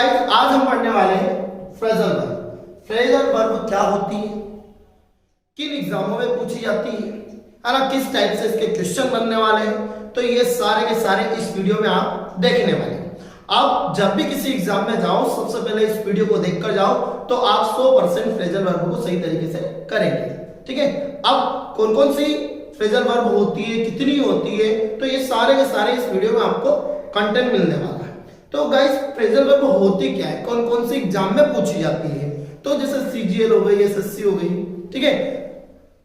Guys आज हम पढ़ने वाले हैं फ्रेजल वर्ब। फ्रेजल वर्ब क्या होती है, किन एग्जामों में पूछी जाती है ना, किस टाइप से इसके क्वेश्चन बनने वाले हैं, तो ये सारे के सारे इस वीडियो में आप देखने वाले हैं। आप जब भी किसी एग्जाम में जाओ सबसे पहले इस वीडियो को देखकर जाओ तो आप 100% फ्रेजल वर्ब को सही तरीके से करेंगे। ठीक है, अब कौन कौन सी फ्रेजल वर्ब होती है, कितनी होती है, तो ये सारे के सारे इस वीडियो में आपको कंटेंट मिलने वाला है। तो गाइस फ्रेजल वर्ब होती क्या है, कौन कौन सी एग्जाम में पूछी जाती है, तो जैसे सीजीएल हो गई, एसएससी हो गई, ठीक है,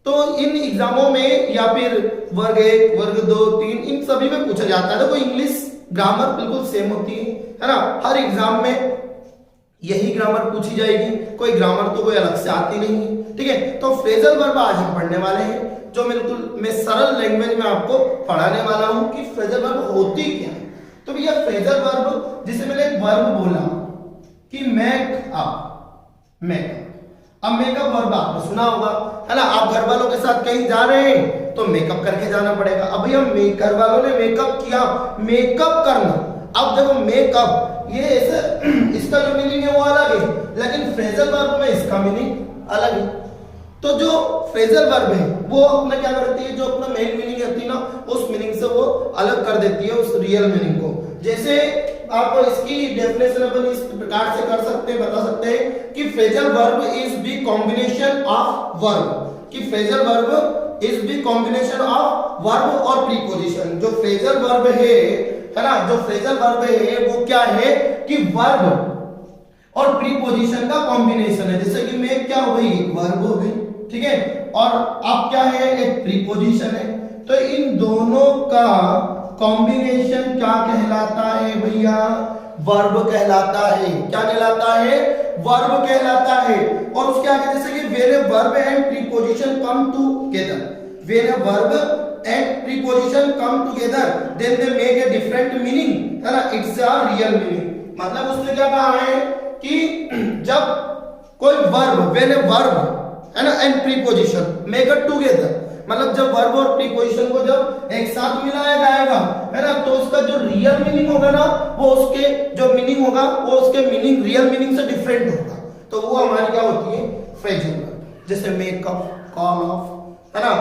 तो इन एग्जामों में या फिर वर्ग 1, वर्ग 2, 3 इन सभी में पूछा जाता है। देखो इंग्लिश ग्रामर बिल्कुल सेम होती है ना, हर एग्जाम में यही ग्रामर पूछी जाएगी, कोई ग्रामर तो कोई अलग से आती नहीं है। ठीक है, तो फ्रेजल वर्ब आज हम पढ़ने वाले हैं, जो बिल्कुल मैं सरल लैंग्वेज में आपको पढ़ाने वाला हूं कि फ्रेजल वर्ब होती क्या है। तो भैया फ्रेजल वर्ब, जिसे मैंने एक वर्ब बोला कि मेक अप, अब मेकअप वर्ब आपने सुना होगा है ना, आप घर वालों के साथ कहीं जा रहे हैं तो मेकअप करके जाना पड़ेगा। अब भैया घर वालों ने मेकअप किया, मेकअप करना, अब देखो मेकअप ये ऐसे इसका जो मीनिंग है वो अलग है, लेकिन फ्रेजल वर्ब में इसका मीनिंग अलग है। तो जो फ्रेजल वर्ब है वो अपना क्या करती है, जो अपना मेन मीनिंग होती है ना उस मीनिंग से वो अलग कर देती है उस रियल मीनिंग को। जैसे आप इसकी डेफिनेशन अपन इस प्रकार से कर सकते हैं, बता सकते हैं कि phrasal verb is be combination of verb, कि phrasal verb is be combination of verb और प्रीपोजिशन। जो फ्रेजल वर्ब है ना, जो फ्रेजल वर्ब है वो क्या है कि वर्ब और प्रीपोजिशन का कॉम्बिनेशन है। जैसे कि मैं क्या हो गई, एक वर्ब हो गई, ठीक है, और अब क्या है, एक प्रीपोजिशन है, तो इन दोनों का कॉम्बिनेशन क्या कहलाता है भैया, वर्ब कहलाता है। क्या कहलाता है, वर्ब कहलाता है। और उसके आगे जैसे कि when a verb and preposition come together, when a verb and preposition come together then they make a different meaning, है ना, इट्स अ रियल मीनिंग। मतलब उसने क्या कहा है कि जब कोई वर्ब, व्हेन ए वर्ब है ना and preposition make it together, मतलब जब वर्ब और प्रीपोजिशन को जब एक साथ मिलाया जाएगा है ना, तो उसका जो रियल मीनिंग होगा ना वो उसके जो मीनिंग होगा वो उसके मीनिंग रियल मीनिंग से डिफरेंट होगा, तो वो हमारी क्या होती है, फ्रेजल वर्ब। जैसे मेक अप, कॉल ऑफ, है ना,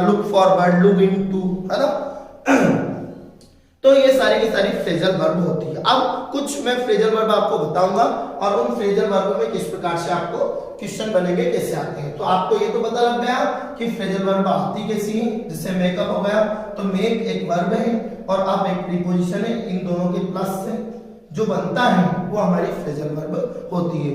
लुक फॉरवर्ड, लुक इनटू, है ना, तो ये सारी की सारी फ्रेजल वर्ब होती है। अब कुछ मैं फ्रेजल वर्ब आपको बताऊंगा और उन फ्रेजल वर्ब में किस प्रकार से आपको क्वेश्चन बनेंगे, कैसे आते हैं। तो आपको ये तो पता लग गया कि फ्रेजल वर्ब आती कैसी है। जैसे मेकअप हो गया तो मेक एक वर्ब है और अब एक प्रीपोजिशन है, इन दोनों के प्लस से जो बनता है वो हमारी फ्रेजल वर्ब होती है।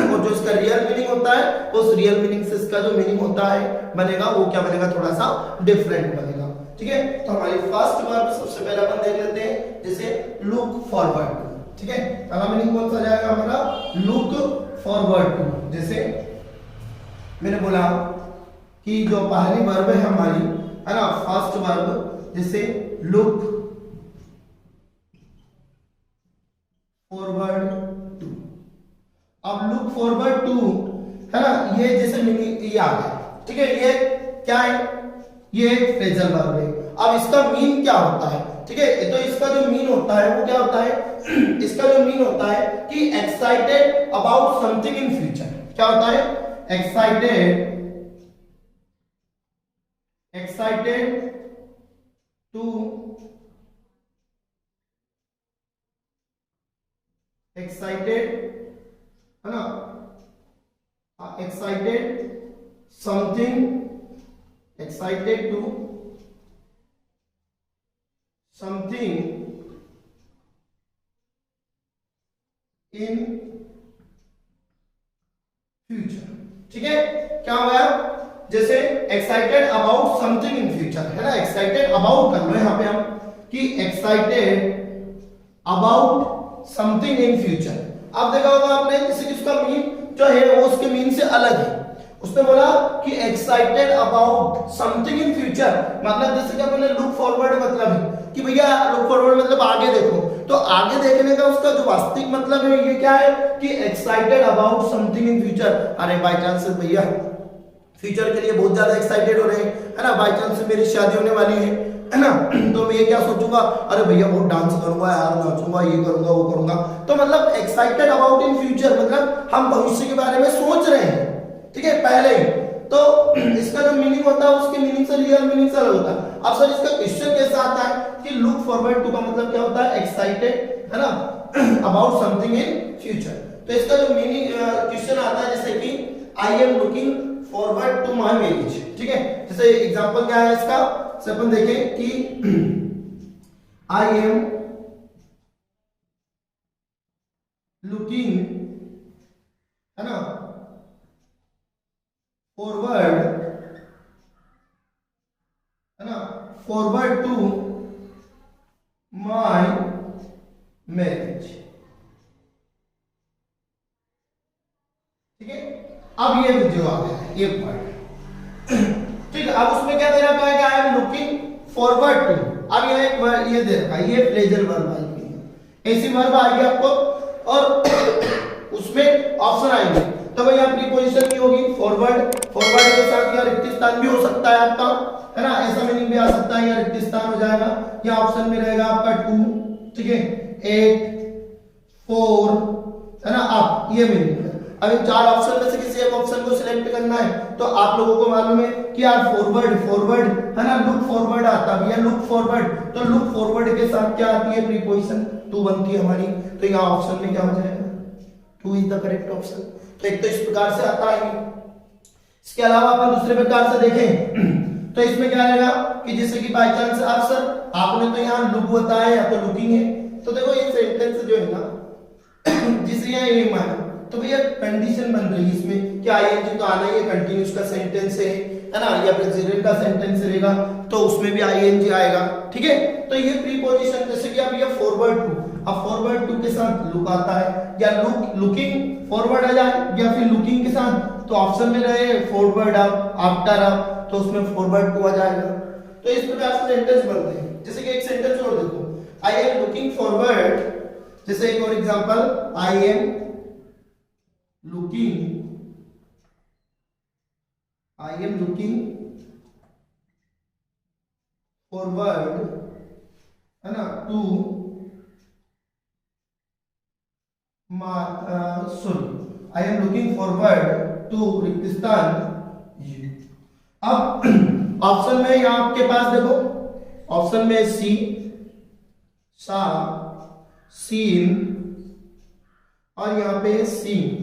और जो इसका रियल मीनिंग होता है उस रियल मीनिंग से इसका जो मीनिंग होता है बनेगा वो क्या बनेगा, थोड़ा सा डिफरेंट बनेगा। ठीक है, तो हमारी फर्स्ट वर्ब सबसे पहले अपन देख लेते हैं, जैसे लुक फॉरवर्ड। ठीक है, पहला मीनिंग कौन सा जाएगा हमारा, लुक फॉरवर्ड। जैसे मैंने बोला कि जो पहली वर्ब है हमारी, है ना, फर्स्ट वर्ब, जैसे लुक फॉरवर्ड टू। अब लुक फॉरवर्ड टू, है ना, ये जैसे मीनिंग ये आ गया। ठीक है, ये क्या है, ये एक फ्रेजल वर्ब है। अब इसका मीन क्या होता है, ठीक है, तो इसका जो मीन होता है वो क्या होता है, इसका जो मीन होता है कि excited about something in future. क्या होता है, एक्साइटेड टू, एक्साइटेड, है ना, excited something, excited to something in future। ठीक है, क्या हो गया, जैसे excited about something in future, है ना, excited about कर लो यहां पे हम कि excited about something in future। अब देखा होगा आपने जैसे कि उसका मीन जो है वो उसके मीन से अलग है। उसने बोला कि excited about something in future, मतलब जैसे कि अपने लुक फॉरवर्ड मतलब है कि भैया लुक फॉरवर्ड मतलब आगे देखो, तो आगे देखने का उसका जो वास्तविक मतलब है ये क्या है कि excited about something in future. अरे बाय चांस भैया फ्यूचर के लिए बहुत ज्यादा एक्साइटेड हो रहे हैं, है ना, बाय चांस मेरी शादी होने वाली है है ना, तो मैं ये क्या सोचूंगा, अरे भैया बहुत डांस करूंगा यार, नाचूंगा, ये करूंगा वो करूंगा, तो मतलब एक्साइटेड अबाउट इन फ्यूचर, मतलब हम भविष्य के बारे में सोच रहे हैं, ठीक है, पहले ही। तो इसका जो मीनिंग होता है उसके मीनिंग से रियल मीनिंग से अलग होता है। अब सर इसका क्वेश्चन कैसा आता है कि लुक फॉरवर्ड टू का मतलब क्या होता है, एक्साइटेड, है ना, अबाउट समथिंग इन फ्यूचर। तो इसका जो मीनिंग क्वेश्चन आता है जैसे कि I am looking forward to my marriage, ठीक है। जैसे एग्जांपल क्या है इसका, से अपन देखें कि आई एम लुकिंग, है ना, फॉरवर्ड, है ना, फॉरवर्ड टू माय मैरिज, ठीक है। अब ये जो आ गया है ये पॉइंट, ठीक है। अब उसमें क्या दे रखा है कि I am looking forward to, अब ये एक वर्ड ये दे रखा है, ये प्लेजर वर्ब आएगी, ऐसी वर्ब आएगी आपको, और उसमें ऑप्शन आएंगे, तो भाई यहाँ प्रीपोजिशन की होगी फॉरवर्ड, फॉरवर्ड के साथ या रिक्त स्थान भी हो सकता है आपका, है ना, ऐसा मीनिंग भी आ सकता है, या रिक्त स्थान हो जाएगा, या ऑप्शन में रहेगा आपका टू, ठीक है, 8 4, है ना, अप, ये मीनिंग है। अब इन चार ऑप्शन में से किसी एक ऑप्शन को सिलेक्ट करना है, तो आप लोगों को मालूम है कि यार फॉरवर्ड, फॉरवर्ड, है ना, लुक फॉरवर्ड आता है, या लुक फॉरवर्ड, तो लुक फॉरवर्ड के साथ क्या आती है, प्रीपोजिशन टू बनती है हमारी, तो यहाँ ऑप्शन में क्या हो जाएगा, two is the correct option. तो एक तो इस प्रकार से आता है। इसके अलावा अपन दूसरे प्रकार से देखें तो इसमें क्या रहेगा कि जैसे कि बाय चांस आप सर आपने तो यहाँ लुक बताया या तो लुकिंग है, तो देखो ये सेंटेंस जो है ना जिसे यहाँ एम है, तो भैया कंडीशन बन रही है इसमें कि आईएनजी तो आना ही है, कंटीन्यूअस का सेंटेंस है ना, या प्रेजेंट का सेंटेंस रहेगा तो उसमें भी आईएनजी आएगा, ठीक है। तो ये प्रीपोजिशन जैसे कि अब ये फॉरवर्ड टू, अब फॉरवर्ड टू के साथ लुक आता है, या लुकिंग फॉरवर्ड आ जाए, या फिर लुकिंग के साथ, तो ऑप्शन में रहे फॉरवर्ड अप, आफ्टर अप, तो उसमें फॉरवर्ड टू आ जाएगा। तो इस प्रकार से सेंटेंस बनते हैं। जैसे कि एक सेंटेंस और देखो, आई एम लुकिंग फॉरवर्ड, जैसे एक और example, I am looking forward, है ना, to sorry, I am looking forward to रिक्तिस्तान यू। अब ऑप्शन में यहां आपके पास देखो, ऑप्शन में सी, सा, सीन, और यहां पे सीन।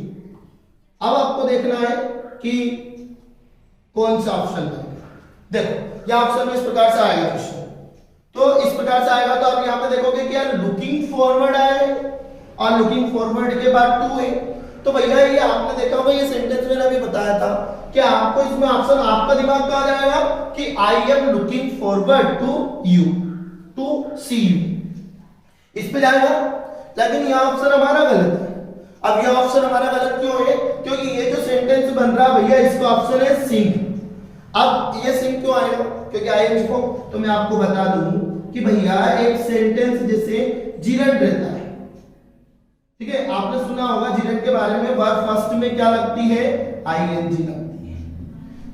अब आपको देखना है कि कौन सा ऑप्शन बनेगा। देखो यह ऑप्शन में इस प्रकार से आएगा क्वेश्चन, तो इस प्रकार से आएगा, तो आप यहां पे देखोगे कि यार लुकिंग फॉरवर्ड आए और लुकिंग फॉरवर्ड के बाद टू है, तो भैया ये आपने देखा होगा, ये सेंटेंस मैंने अभी बताया था कि आपको इसमें ऑप्शन, आपका दिमाग कहां जाएगा कि I am looking forward to you, to see you, इस पे जाएगा। लेकिन यह ऑप्शन हमारा गलत है। अब यह ऑप्शन हमारा गलत क्यों है, क्योंकि ये जो सेंटेंस बन रहा है भैया, इसका ऑप्शन है सिंक। अब ये सिंक क्यों आएगा, क्योंकि आईएनजी को, तो मैं आपको बता दूं कि भैया एक सेंटेंस जैसे जिरंड रहता है, ठीक है, आपने सुना होगा जिरंड के बारे में, वर्ब फर्स्ट में क्या लगती है, आईएनजी लगती है।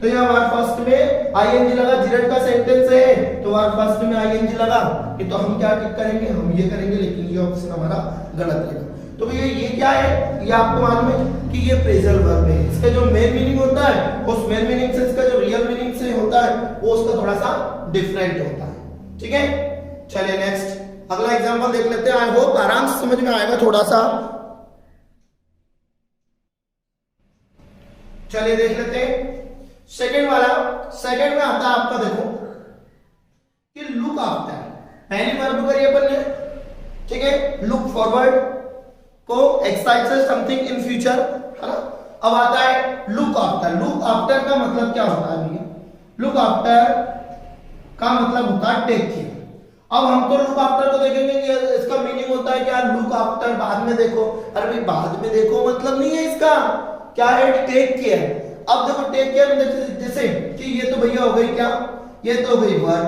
तो यहाँ वर्ब फर्स्ट में आईएनजी लगा, जिरंड का सेंटेंस है तो वर्ब फर्स्ट में आईएनजी लगा, तो हम क्या टिक करेंगे, हम ये करेंगे, लेकिन ये ऑप्शन हमारा गलत रहेगा। तो भैया ये क्या है, ये आपको मालूम है कि ये प्रेजल वर्ब है, इसका जो मेन मीनिंग होता है उस मेन मीनिंग से इसका जो रियल मीनिंग से होता है वो उसका थोड़ा सा डिफरेंट होता है, ठीक है। चलिए नेक्स्ट अगला एग्जांपल देख लेते हैं, आई होप आराम से समझ में आएगा थोड़ा सा। चलिए देख लेते हैं सेकंड वाला। सेकंड में आता है आपका, देखो कि लुक आफ्टर, पहली वर्ब करिए अपन ने, ठीक है, लुक फॉरवर्ड को एक्साइट्स समथिंग इन फ्यूचर, है ना। अब आता है लुक आफ्टर। लुक आफ्टर का मतलब क्या होता है भैया, लुक आफ्टर का मतलब होता है टेक केयर। अब हम तो लुक आफ्टर को देखेंगे कि इसका मीनिंग होता है क्या, लुक आफ्टर बाद में देखो, अरे भाई बाद में देखो मतलब नहीं है इसका, क्या है, टेक केयर। अब देखो टेक केयर में जैसे कि ये तो भैया हो गई क्या, ये तो हो गई वर्ब,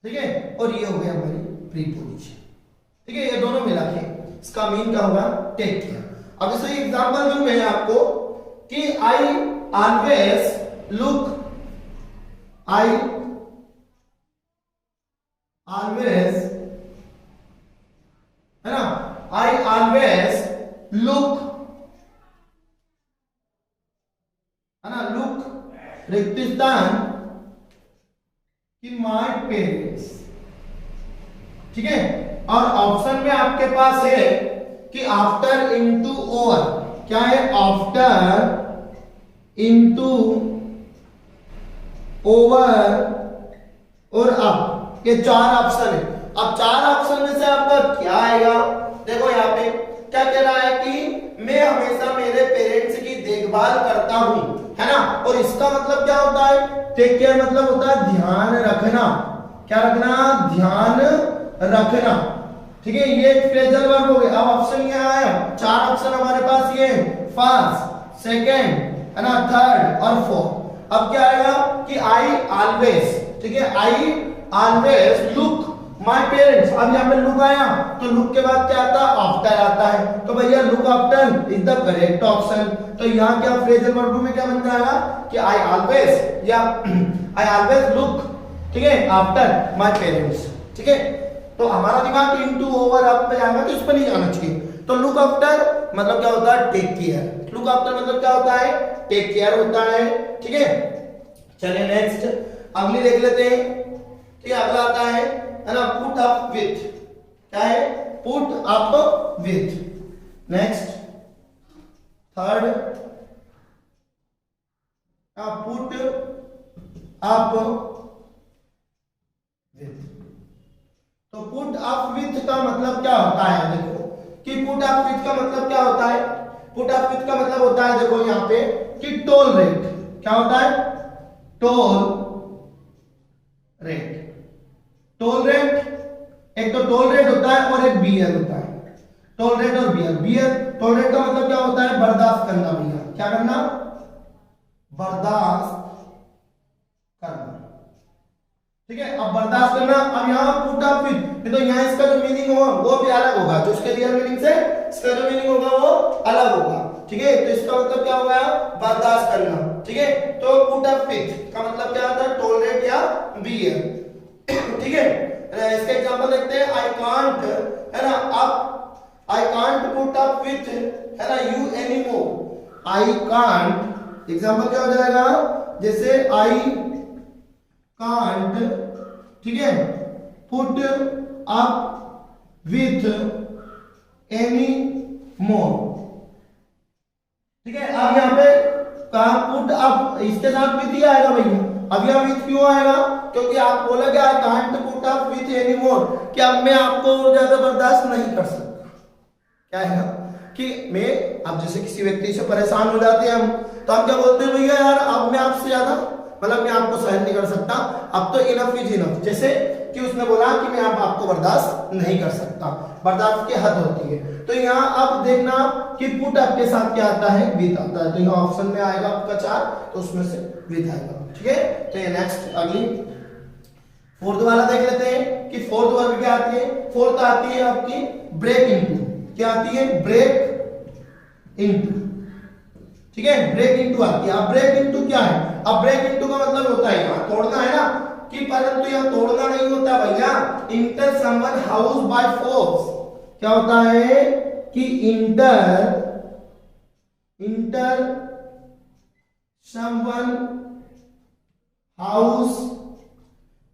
ठीक है, और ये हो गया हमारी प्रीपोजिशन, ठीक है, ये दोनों मिला के इसका मीन क्या होगा, टेक केयर। अब जैसे एग्जांपल दूं मैं आपको कि I always look, I always, है ना, आई ऑलवेज लुक, है ना, लुक रेगिस्तान की माय पेरेंट्स। ठीक है, और ऑप्शन में आपके पास है कि आफ्टर इनटू ओवर, क्या है, आफ्टर इनटू ओवर और अप, ये चार ऑप्शन है। अब चार ऑप्शन में से आपका क्या आएगा, देखो यहाँ पे क्या कह रहा है कि मैं हमेशा मेरे पेरेंट्स की देखभाल करता हूं, है ना, और इसका मतलब क्या होता है, टेक केयर मतलब होता है ध्यान रखना, क्या रखना, ध्यान रखना। ठीक है, ये फ्रेजल वर्ब हो गया। अब ऑप्शन ये आया, चार ऑप्शन हमारे पास ये फर्स्ट, सेकंड, है ना, थर्ड और फोर्थ। अब क्या आएगा कि आई ऑलवेज, ठीक है, I always look my parents. अब यहाँ पे लुक आया तो लुक के बाद क्या आता है, आफ्टर आता है, तो भैया look after is the correct option. तो यहाँ क्या फ्रेजल वर्ब में क्या बन जाएगा कि आई ऑलवेज या आई ऑलवेज लुक, ठीक है, आफ्टर माय पेरेंट्स। ठीक है, तो हमारा दिमाग इनटू ओवर अप पे जाएगा, तो इस पर नहीं जाना चाहिए। तो लुक आफ्टर मतलब क्या होता है, टेक केयर। लुक आफ्टर मतलब क्या होता है, टेक केयर होता है। ठीक है, चलिए नेक्स्ट अगली देख लेते हैं। ठीक है, अगला आता है ना, पुट अप विथ, क्या है, put up with. Next third, put up with. तो पुट अप विथ का मतलब क्या होता है, देखो कि पुट अप विथ का मतलब क्या होता है, पुट अप विथ का मतलब होता है, देखो यहाँ पे कि टोल रेट, क्या होता है, टोल रेट। टोल रेट, एक तो टोल रेट होता है और एक बियर होता है। टोल रेट और बियर, टोल रेट का मतलब क्या होता है, बर्दाश्त करना भैया, क्या करना, बर्दाश्त करना। ठीक है, अब बर्दाश्त करना। अब यहाँ पुट अप विथ, तो यहाँ इसका जो मीनिंग होगा वो भी अलग होगा, जो उसके रियल मीनिंग से इसका जो मीनिंग होगा वो अलग होगा। ठीक है, तो इसका मतलब क्या होगा, बर्दाश्त करना। ठीक है, तो पुट अप विथ का मतलब क्या होता है, टोल रेट या बियर। ठीक है, इसका एग्जांपल देखते हैं, आई कांट, है ना, अब I can't put up with, है ना, you anymore. I can't example क्या हो जाएगा, जैसे आई कांट, ठीक है, put up with any more. ठीक है, अब यहाँ पे कहा पुट अप, इसके साथ विथ ही आएगा भैया। अब यहाँ विथ क्यों आएगा, क्योंकि आप बोलोगे I can't put up with any more, कि अब मैं आपको और ज्यादा बर्दाश्त नहीं कर सकता। क्या है कि मैं, अब जैसे किसी व्यक्ति से परेशान हो जाते हैं हम, तो हम क्या बोलते हैं, भैया यार अब मैं आपसे ज्यादा, मतलब मैं आपको सहन नहीं कर सकता, अब तो इनफ इज इनफ। जैसे कि उसने बोला कि मैं अब आपको बर्दाश्त नहीं कर सकता, बर्दाश्त की हद होती है। तो यहाँ अब देखना कि पुट अप के साथ क्या आता है, विथ आता है। तो यहाँ ऑप्शन में आएगा आपका 4, तो उसमें से विथ आएगा। ठीक है, तो ये नेक्स्ट अगली फोर्थ वाला देख लेते हैं कि फोर्थ वर्ब क्या आती है। फोर्थ आती है आपकी ब्रेक इनटू, क्या आती है, ब्रेक इनटू। ठीक है, ब्रेक इनटू आती है। अब ब्रेक इनटू क्या है, अब ब्रेक इनटू का मतलब होता है यहाँ तोड़ना, है ना, कि परंतु यहाँ तोड़ना नहीं होता भैया, inter someone house by force. क्या होता है कि inter someone house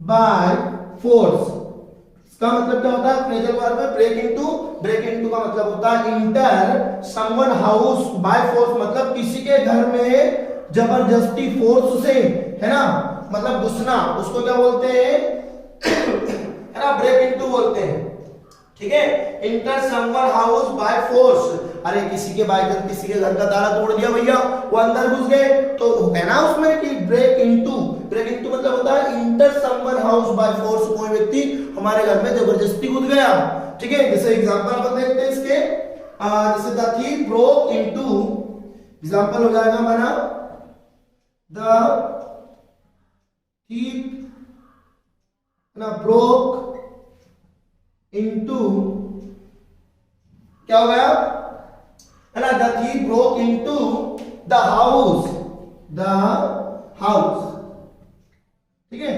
by force. इसका मतलब क्या होता है, फ्रेजल वर्ब में ब्रेक इनटू, ब्रेक इनटू का मतलब होता है inter someone house by force, मतलब किसी के घर में जबरदस्ती फोर्स से, है ना, मतलब घुसना, उसको क्या बोलते हैं, है ना, ब्रेक इनटू बोलते हैं। ठीक है, inter someone house by force. अरे किसी के बाय चांस किसी के घर का ताला तोड़ दिया भैया, वो अंदर घुस गए, तो है ना उसमें कि ब्रेक इनटू। ब्रेक इनटू मतलब होता है inter someone house by force, कोई व्यक्ति हमारे घर में जबरदस्ती घुस गया। ठीक है, जैसे एग्जांपल अपन देखते हैं इसके, जैसे the thief broke into, example हो जाएगा हमारा द थीफ ना ब्रोक इनटू, क्या हो गया, है ना, the thief broke into the house, the house. ठीक है,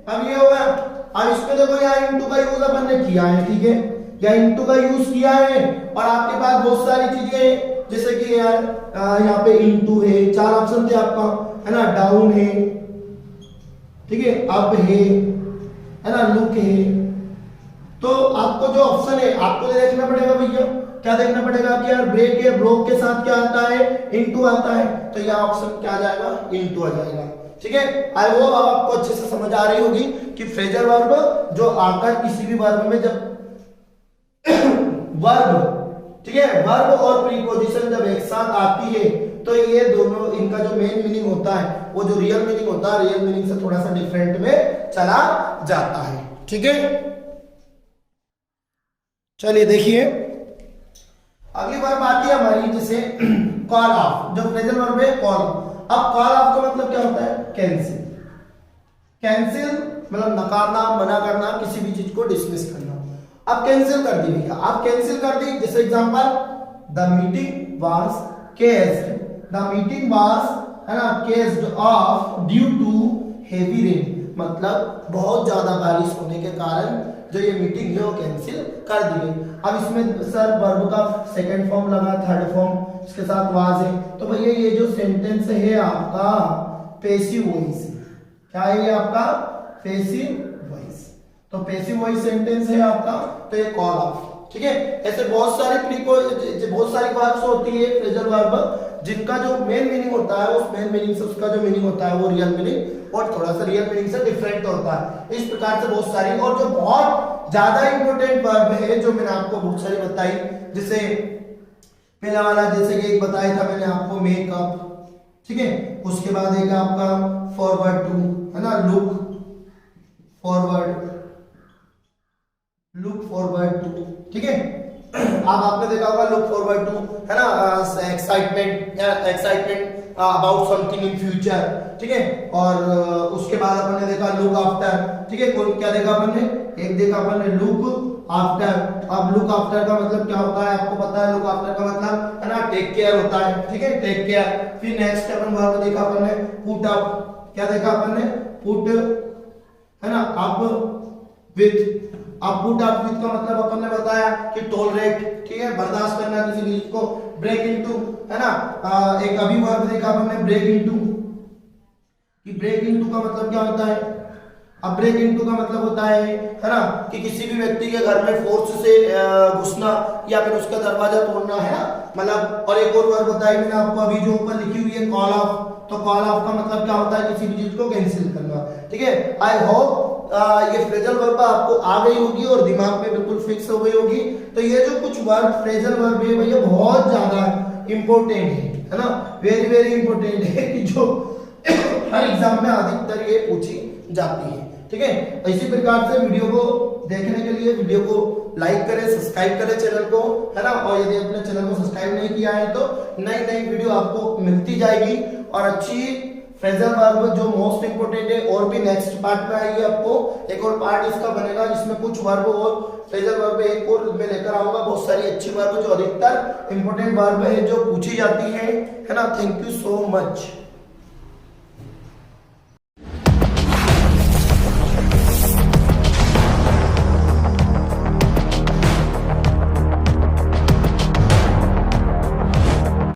अब ये होगा अब इसमें देखो यहाँ इनटू का यूज अपन ने किया है, ठीक है, या इनटू का यूज किया है और आपके पास बहुत सारी चीजें जैसे कि यार यहाँ पे इनटू है, 4 ऑप्शन थे आपका, है ना, डाउन है, ठीक है, अप है ना, लुक है। तो आपको जो ऑप्शन है आपको देखना पड़ेगा भैया, क्या देखना पड़ेगा कि यार ब्रेक है, ब्रोक के साथ क्या आता है, इनटू आता है, तो यह ऑप्शन क्या आ जाएगा, इनटू आ जाएगा, ठीक है। आई होप आपको अच्छे से समझ आ रही होगी कि फ्रेजल वर्ब जो आकर किसी भी वर्ब में जब वर्ब, ठीक है, वर्ब और प्रीपोजिशन जब एक साथ आती है तो ये दोनों, इनका जो मेन मीनिंग होता है वो जो रियल मीनिंग होता है, रियल मीनिंग से थोड़ा सा डिफरेंट में चला जाता है, ठीक है। चलिए देखिए अगली वर्ब आती है हमारी जैसे कॉल ऑफ, जो फ्रेजल वर्ब है कॉल। अब कॉल ऑफ का मतलब क्या होता है, कैंसिल। कैंसिल मतलब नकारना, मना करना, किसी भी चीज को डिसमिस करना। अब कैंसिल कर दी भैया, आप कैंसिल कर दी, जैसे example the meeting was called, the meeting was, है ना, called off due to heavy rain, मतलब बहुत ज्यादा बारिश होने के कारण जो ये मीटिंग है वो कैंसिल कर दी गई। अब इसमें सर वर्ब का सेकंड फॉर्म लगा, थर्ड फॉर्म इसके साथ वाज है, तो भैया ये जो सेंटेंस है आपका पैसिव वॉइस है। क्या है ये आपका, पैसिव वॉइस। तो पैसिव वॉइस सेंटेंस है आपका, तो ये कॉल ऑफ, ठीक है। ऐसे बहुत सारी वर्ब्स होती है फ्रेजल वर्ब जिनका जो मेन मीनिंग होता है, उस मेन मीनिंग से उसका जो मीनिंग होता है वो रियल मीनिंग और थोड़ा सा रियल मीनिंग से डिफरेंट होता है। इस प्रकार से बहुत सारी, और जो बहुत ज्यादा इंपॉर्टेंट वर्ब है जो मैंने आपको बहुत सारी बताई, जैसे पहला वाला जैसे कि एक बताया था मैंने आपको, मेकअप, ठीक है, उसके बाद एक आपका फॉरवर्ड टू, है ना, लुक फॉरवर्ड टू, ठीक है। अब आपने देखा होगा लुक फॉरवर्ड टू, है ना, excitement about something in future, ठीक है। और उसके बाद अपन ने देखा लुक आफ्टर, ठीक है। क्या देखा अपन ने, एक देखा अपन ने लुक आफ्टर। अब लुक आफ्टर का मतलब क्या होता है आपको पता है, लुक आफ्टर का मतलब, है ना, टेक केयर होता है, ठीक है, टेक केयर। फिर नेक्स्ट अपन वर्ब देखा अपन ने पुट अप, क्या देखा अपन ने, पुट, है ना, अप विथ। अब पुट अप विथ का मतलब अपन ने बताया कि टॉलरेट, ठीक है, बर्दाश्त करना किसी चीज को। ब्रेक इनटू, है ना, एक अभी वर्ब देखा अपन ने ब्रेक इनटू, कि ब्रेक इनटू का मतलब क्या होता है। अब ब्रेक इनटू का मतलब होता है ना, कि किसी भी व्यक्ति के घर में फोर्स से घुसना या फिर उसका दरवाजा तोड़ना, है ना, मतलब। और एक और वर्ब बताई मैंने आपको अभी जो ऊपर लिखी हुई है कॉल ऑफ, तो कॉल ऑफ का मतलब क्या होता है, किसी भी चीज को कैंसिल करना, ठीक है। आई होप ये फ्रेजल वर्ब आपको आ गई होगी और दिमाग में बिल्कुल फिक्स हो गई होगी। तो ये जो कुछ वर्ब फ्रेजल वर्ब है भैया बहुत ज्यादा इंपॉर्टेंट है ना, वेरी वेरी इंपॉर्टेंट है, कि जो हर एग्जाम में अधिकतर ये पूछी जाती है, ठीक है। इसी प्रकार से वीडियो को देखने के लिए वीडियो को लाइक करें, सब्सक्राइब करें चैनल को, है ना। और यदि अपने चैनल को सब्सक्राइब नहीं किया है तो नई नई वीडियो आपको मिलती जाएगी, और अच्छी फ्रेजल वर्ब जो मोस्ट इंपोर्टेंट है, और भी नेक्स्ट पार्ट में आएगी आपको एक और पार्ट इसका बनेगा जिसमें कुछ वर्ब और फ्रेजल वर्ब एक और मैं लेकर आऊंगा, बहुत सारी अच्छी वर्ब जो अधिकतर इंपोर्टेंट वर्ब है जो पूछी जाती है ना। Thank you so much.